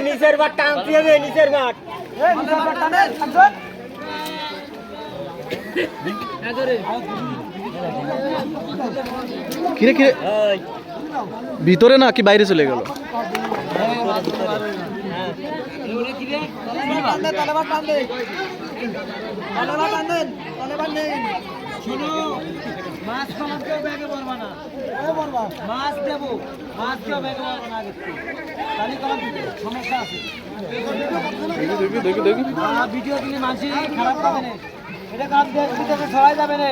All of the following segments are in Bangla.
নিচের বাট টানতে হবে, নিচের বাট। কিরে কিরে ভিতরে না কি বাইরে চলে গেল? ভিডিও দিলে মানুষ খারাপ পাবে না, এটা কাজ ছড়াই যাবে না।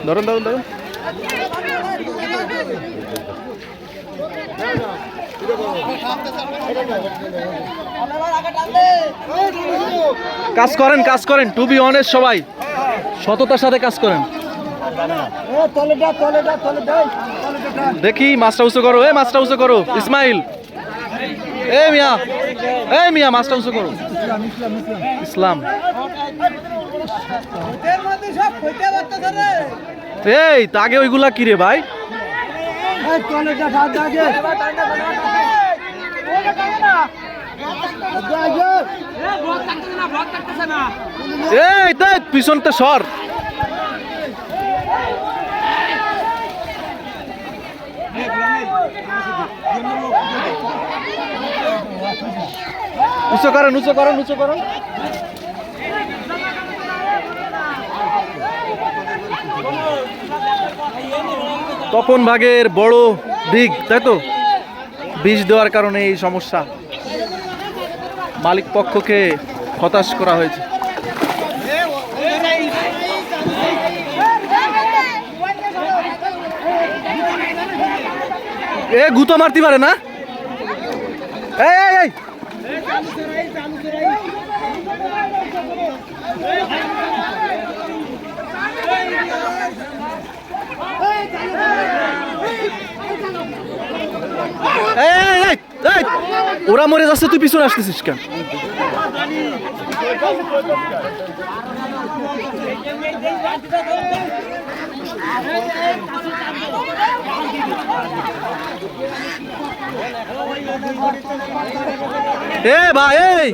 ধরুন ধরুন ধরুন কাজ করেন কাজ করেন, টু বি অনেস্ট, সবাই সততার সাথে কাজ করেন। দেখি মাছটা উঁচু করো, মাছটা উঁচু করো ইসমাইল, মিয়া মাছটা উঁচু করো। ইসলাম এই আগে ওইগুলা কি রে ভাই? এই পিছনটা সর। উঁচু করেন উঁচু করেন উঁচু করেন। তপন ভাগের বড় দিক, তাই তো? বিষ দেওয়ার কারণে এই সমস্যা, মালিক পক্ষকে হতাশ করা হয়েছে। এ গুতো মারতে পারে না। এই ওরা মরে যাচ্ছে, তুই পিছনে আসতেছিস কেন? এ ভাই এই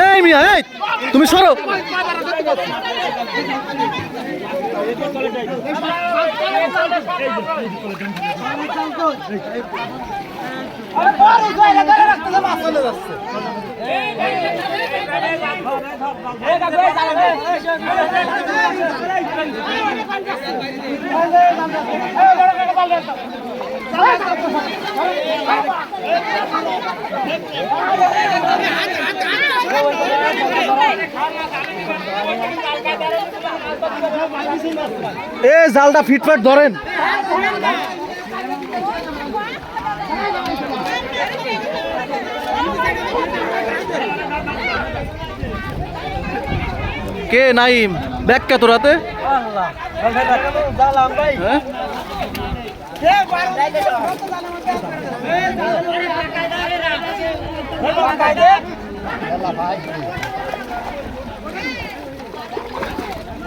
এই মিয়া এই তুমি সরো। এ জালটা ফিটফাট ধরেন। কে নাইম ব্যাগ কে তোরাতে?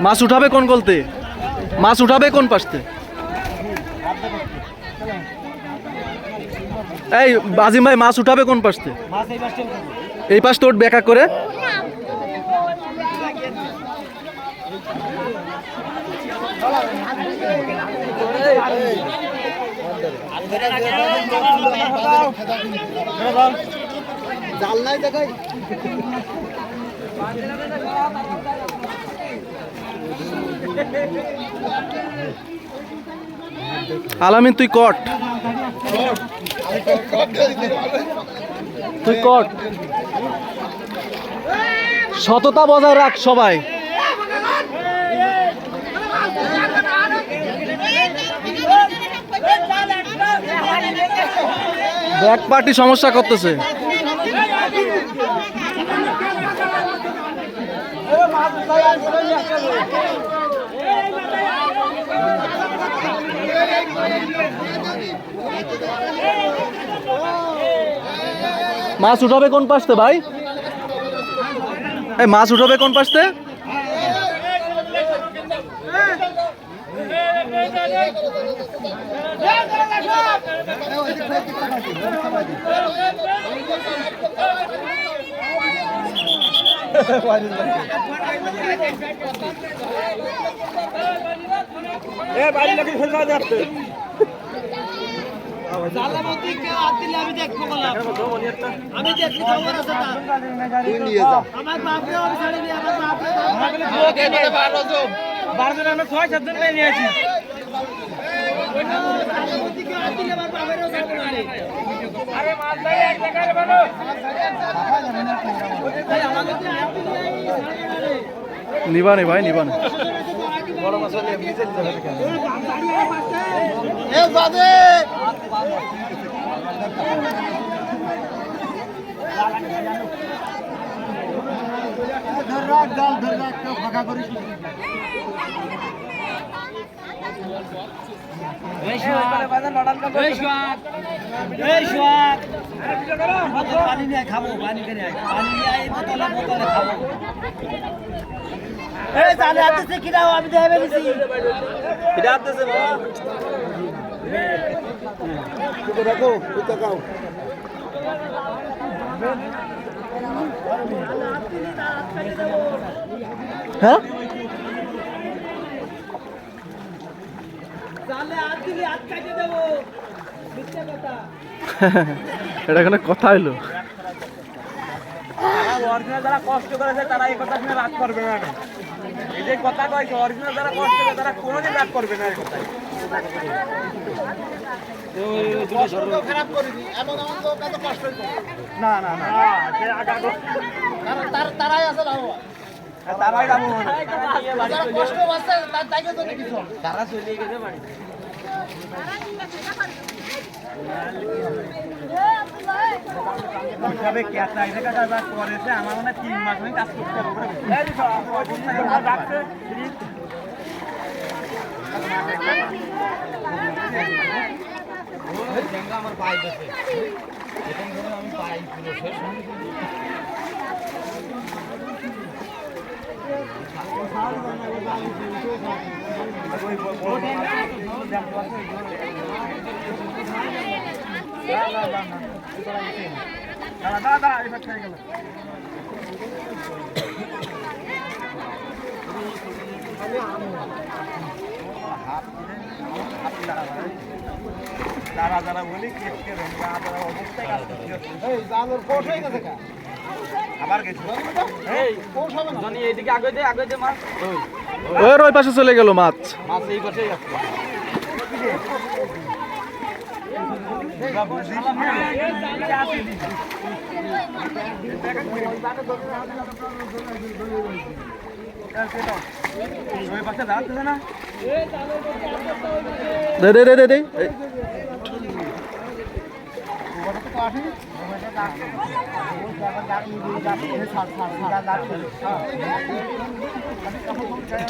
মাছ উঠাবে কোন গলতে? মাছ উঠাবে কোন পাশতে? এই আজিম ভাই মাছ উঠাবে কোন পাশতে? এই পাশটা উঠবে একা করে। জাল নাই দেখাই। আলামিন তুই কট, তুই কট, সততা বজায় রাখ সবাই। ব্যাক পার্টি সমস্যা করতেছে। মাছ উঠাবে কোন পাশতে ভাই? এই মাছ উঠাবে কোন পাশতে? আমি দেখবো খবর আছে আমার বাপরে ছাড়ি নি আমার বাপরে 12 জন আমরা 6-7 জন নিয়ে আছি আরে মাছ ভাই এক জায়গায় বানো নিবানে ভাই নিবানে বড় মাছ নিয়ে নিচে যাবে কেন এ বাদে ধর রাখ জাল ধর রাখ কেউ ফাঁকা করিস এই শোয়াক পানি নিয়ে খাবো পানি নিয়ে বোতলে খাবো এই জালে হাতে কিনাও আমি দেবে বলেছি কিনা হাতেছে বাবা তো রাখো তো কাও হ্যাঁ এটা কোনো কথা হইলো? অরিজিনাল যারা কষ্ট করেছে তারা এই কথা শুনে রাগ করবে না এই যে কথা কয়েছে অরিজিনাল যারা কষ্ট করে তারা কোনোদিন রাগ করবে না এই কথায় খারাপ করিনি এমন এত কষ্ট না না না তারাই আছে লাভবান তারাই লাভবান যারা কষ্ট আছে তাই তো কিছু তারা চলে গেছে বাড়ি তবে কেটা এটা কাজ করেছে আমার মনে 3 মাস আমি কাজ করতে হবে আমার পাই গেছে এখন ধরে আমি পাই পুরো শেষ দাদা এবার খেয়ে গেল দাদা দাদা বলি কেটে অবস্থায় কাজ করতে গেছে আবার গেছে এইদিকে আগে দে মাছ ওই পাশে চলে গেল মাছ মাছ এই পাশেই আছে দে দে দে দে দে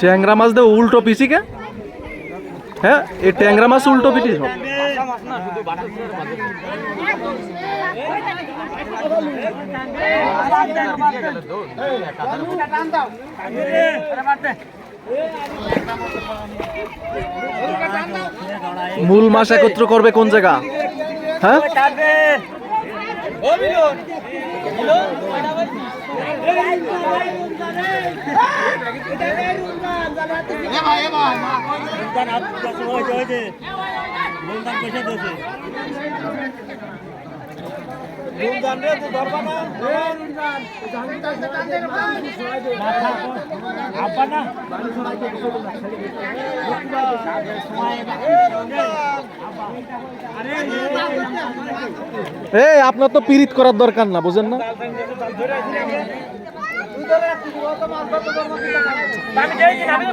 ট্যাংরা মাছ দে উল্টো পিসি কে হ্যাঁ এই ট্যাংরা মাছ উল্টো পিটি সব মূল মাছ একত্র করবে কোন জায়গা হ্যাঁ এই আপনার তো পিরিত করার দরকার না বুঝেন না আমি